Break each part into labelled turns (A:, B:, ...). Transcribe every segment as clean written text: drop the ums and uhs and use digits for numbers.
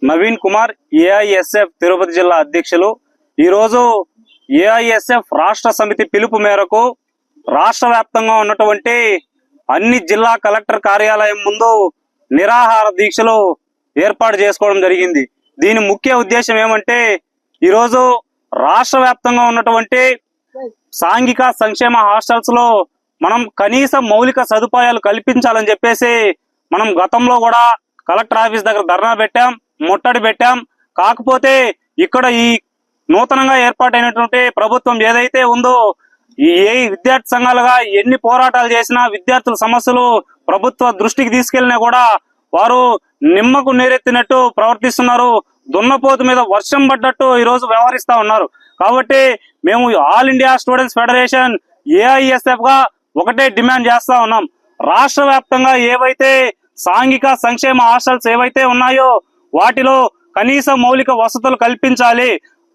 A: Naveen Kumar, AISF Tirupati జిల్లా అధ్యక్షులు. ఈరోజు ఏఐఎస్ఎఫ్ రాష్ట్ర సమితి పిలుపు మేరకు రాష్ట్ర వ్యాప్తంగా ఉన్నటువంటి అన్ని జిల్లా కలెక్టర్ కార్యాలయం ముందు నిరాహార దీక్షలు ఏర్పాటు చేసుకోవడం జరిగింది. దీని ముఖ్య ఉద్దేశం ఏమంటే, ఈరోజు రాష్ట్ర వ్యాప్తంగా ఉన్నటువంటి సాంఘిక సంక్షేమ హాస్టల్స్ లో మనం కనీస మౌలిక సదుపాయాలు కల్పించాలని చెప్పేసి మనం గతంలో కూడా కలెక్టర్ ఆఫీస్ దగ్గర ధర్నా పెట్టాం, ముట్టడి పెట్టాం. కాకపోతే ఇక్కడ ఈ నూతనంగా ఏర్పాటైనటువంటి ప్రభుత్వం ఏదైతే ఉందో, ఏ విద్యార్థి సంఘాలుగా ఎన్ని పోరాటాలు చేసినా విద్యార్థుల సమస్యలు ప్రభుత్వ దృష్టికి తీసుకెళ్లినా కూడా వారు నిమ్మకు నీరెత్తినట్టు ప్రవర్తిస్తున్నారు. దున్నపోతు మీద వర్షం పడ్డట్టు ఈ రోజు వ్యవహరిస్తా ఉన్నారు. కాబట్టి మేము all India students federation AISF గా ఒకటే డిమాండ్ చేస్తా ఉన్నాం. రాష్ట్ర వ్యాప్తంగా ఏవైతే సాంఘిక సంక్షేమ హాస్టల్స్ ఏవైతే ఉన్నాయో వాటిలో కనీస మౌలిక వసతులు కల్పించాలి.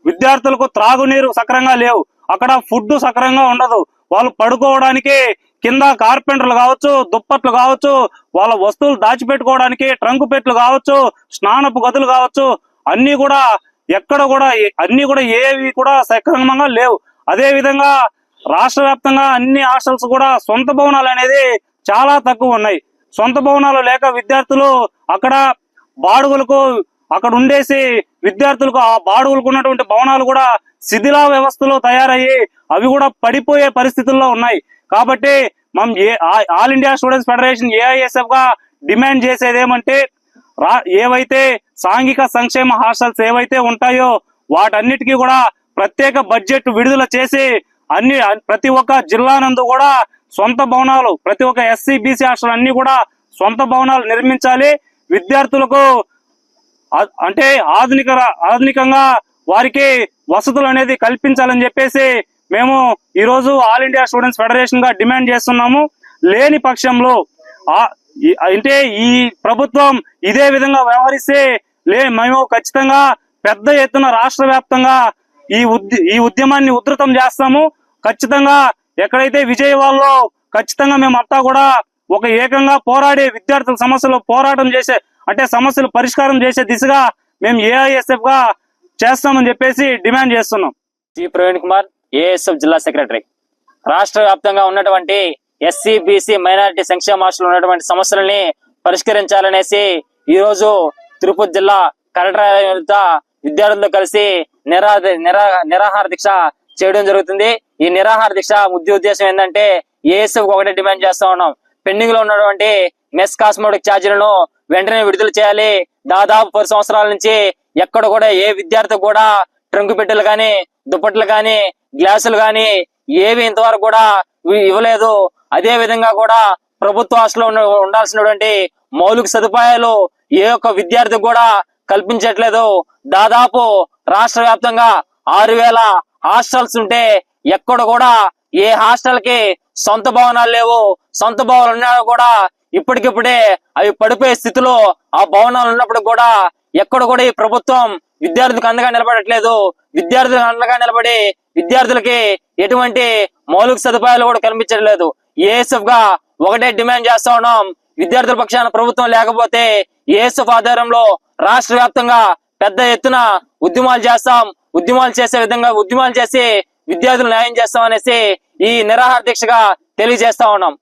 A: విద్యార్థులకు త్రాగునీరు సక్రంగా లేవు, అక్కడ ఫుడ్ సక్రంగా ఉండదు. వాళ్ళు పడుకోవడానికి కింద కార్పెంటర్లు కావచ్చు, దుప్పట్లు కావచ్చు, వాళ్ళ వస్తువులు దాచిపెట్టుకోవడానికి ట్రంకు పెట్లు కావచ్చు, స్నానపు గదులు కావచ్చు, అన్ని కూడా ఎక్కడ కూడా ఏవి కూడా సక్రమంగా లేవు. అదే విధంగా రాష్ట్ర వ్యాప్తంగా అన్ని హాస్టల్స్ కూడా సొంత భవనాలు అనేది చాలా తక్కువ ఉన్నాయి. సొంత భవనాలు లేక విద్యార్థులు అక్కడ బాడుగులకు అక్కడ ఉండేసి విద్యార్థులకు ఆ బాడుగులకు ఉన్నటువంటి భవనాలు కూడా శిథిలా వ్యవస్థలో తయారయ్యి అవి కూడా పడిపోయే పరిస్థితుల్లో ఉన్నాయి. కాబట్టి మనం all India students federation AISF గా డిమాండ్ చేసేది ఏమంటే, ఏవైతే సాంఘిక సంక్షేమ హాస్టల్స్ ఏవైతే ఉంటాయో వాటన్నిటికీ కూడా ప్రత్యేక బడ్జెట్ విడుదల చేసి ప్రతి ఒక్క జిల్లా నందు కూడా సొంత భవనాలు, ప్రతి ఒక్క ఎస్సీ బీసీ హాస్టల్ అన్ని కూడా సొంత భవనాలు నిర్మించాలి. విద్యార్థులకు అంటే ఆధునికంగా వారికి వసతులు అనేది కల్పించాలని చెప్పేసి మేము ఈ రోజు ఆల్ ఇండియా స్టూడెంట్స్ ఫెడరేషన్ గా డిమాండ్ చేస్తున్నాము. లేని పక్షంలో అంటే ఈ ప్రభుత్వం ఇదే విధంగా వ్యవహరిస్తే మేము ఖచ్చితంగా పెద్ద ఎత్తున రాష్ట్ర వ్యాప్తంగా ఈ ఉద్యమాన్ని ఉధృతం చేస్తాము. ఖచ్చితంగా ఎక్కడైతే విజయవాడలో ఖచ్చితంగా మేమంతా కూడా ఒక ఏకంగా పోరాడే విద్యార్థుల సమస్యలు పోరాటం చేసే అంటే సమస్యలు పరిష్కారం చేసే దిశగా మేము ఏఐఎస్ఎఫ్ గా చేస్తామని చెప్పేసి డిమాండ్ చేస్తున్నాం.
B: సి ప్రవీణ్ కుమార్, ఏఎస్ఎఫ్ జిల్లా సెక్రటరీ. రాష్ట్ర వ్యాప్తంగా ఉన్నటువంటి ఎస్సీ బీసీ మైనారిటీ సంక్షేమ హాస్టల్ ఉన్నటువంటి సమస్యలని పరిష్కరించాలనేసి ఈ రోజు తిరుపతి జిల్లా కలెక్టర్ విద్యార్థులతో కలిసి నిరాహార దీక్ష చేయడం జరుగుతుంది. ఈ నిరాహార దీక్ష ఉద్దేశం ఏంటంటే, ఏఎస్ఎఫ్ ఒకటే డిమాండ్ చేస్తా ఉన్నాం. పెండింగ్ లో ఉన్నటువంటి మెస్ కాస్మోటిక్ ఛార్జీలను వెంటనే విడుదల చేయాలి. దాదాపు 10 సంవత్సరాల నుంచి ఎక్కడ కూడా ఏ విద్యార్థి కూడా ట్రంకు పెట్టెలు గాని, దుప్పట్లు గాని, గ్లాసులు గాని ఏవి ఇంతవరకు కూడా ఇవ్వలేదు. అదే విధంగా కూడా ప్రభుత్వ హాస్టల్లో ఉండాల్సినటువంటి మౌలిక సదుపాయాలు ఏ ఒక్క విద్యార్థి కూడా కల్పించట్లేదు. దాదాపు రాష్ట్ర వ్యాప్తంగా 6000 హాస్టల్స్ ఉంటే ఎక్కడ కూడా ఏ హాస్టల్ కి సొంత భవనాలు లేవు. సొంత భవనాలు ఉన్నా కూడా ఇప్పటికిప్పుడే అవి పడిపోయే స్థితిలో ఆ భవనాలు ఉన్నప్పుడు కూడా ఎక్కడ కూడా ఈ ప్రభుత్వం విద్యార్థులకు అండగా నిలబడట్లేదు. విద్యార్థులకు అండగా నిలబడి విద్యార్థులకి ఎటువంటి మౌలిక సదుపాయాలు కూడా కల్పించట్లేదు. ఏఎస్ఎఫ్ గా ఒకటే డిమాండ్ చేస్తా ఉన్నాం. విద్యార్థుల పక్షాన ప్రభుత్వం లేకపోతే ఏఎస్ఎఫ్ ఆధ్వర్యంలో రాష్ట్ర వ్యాప్తంగా పెద్ద ఎత్తున ఉద్యమాలు చేస్తాం. ఉద్యమాలు చేసే విధంగా ఉద్యమాలు చేసి విద్యార్థులు న్యాయం చేస్తాం అనేసి ఈ నిరాహార దీక్షగా తెలియజేస్తా ఉన్నాం.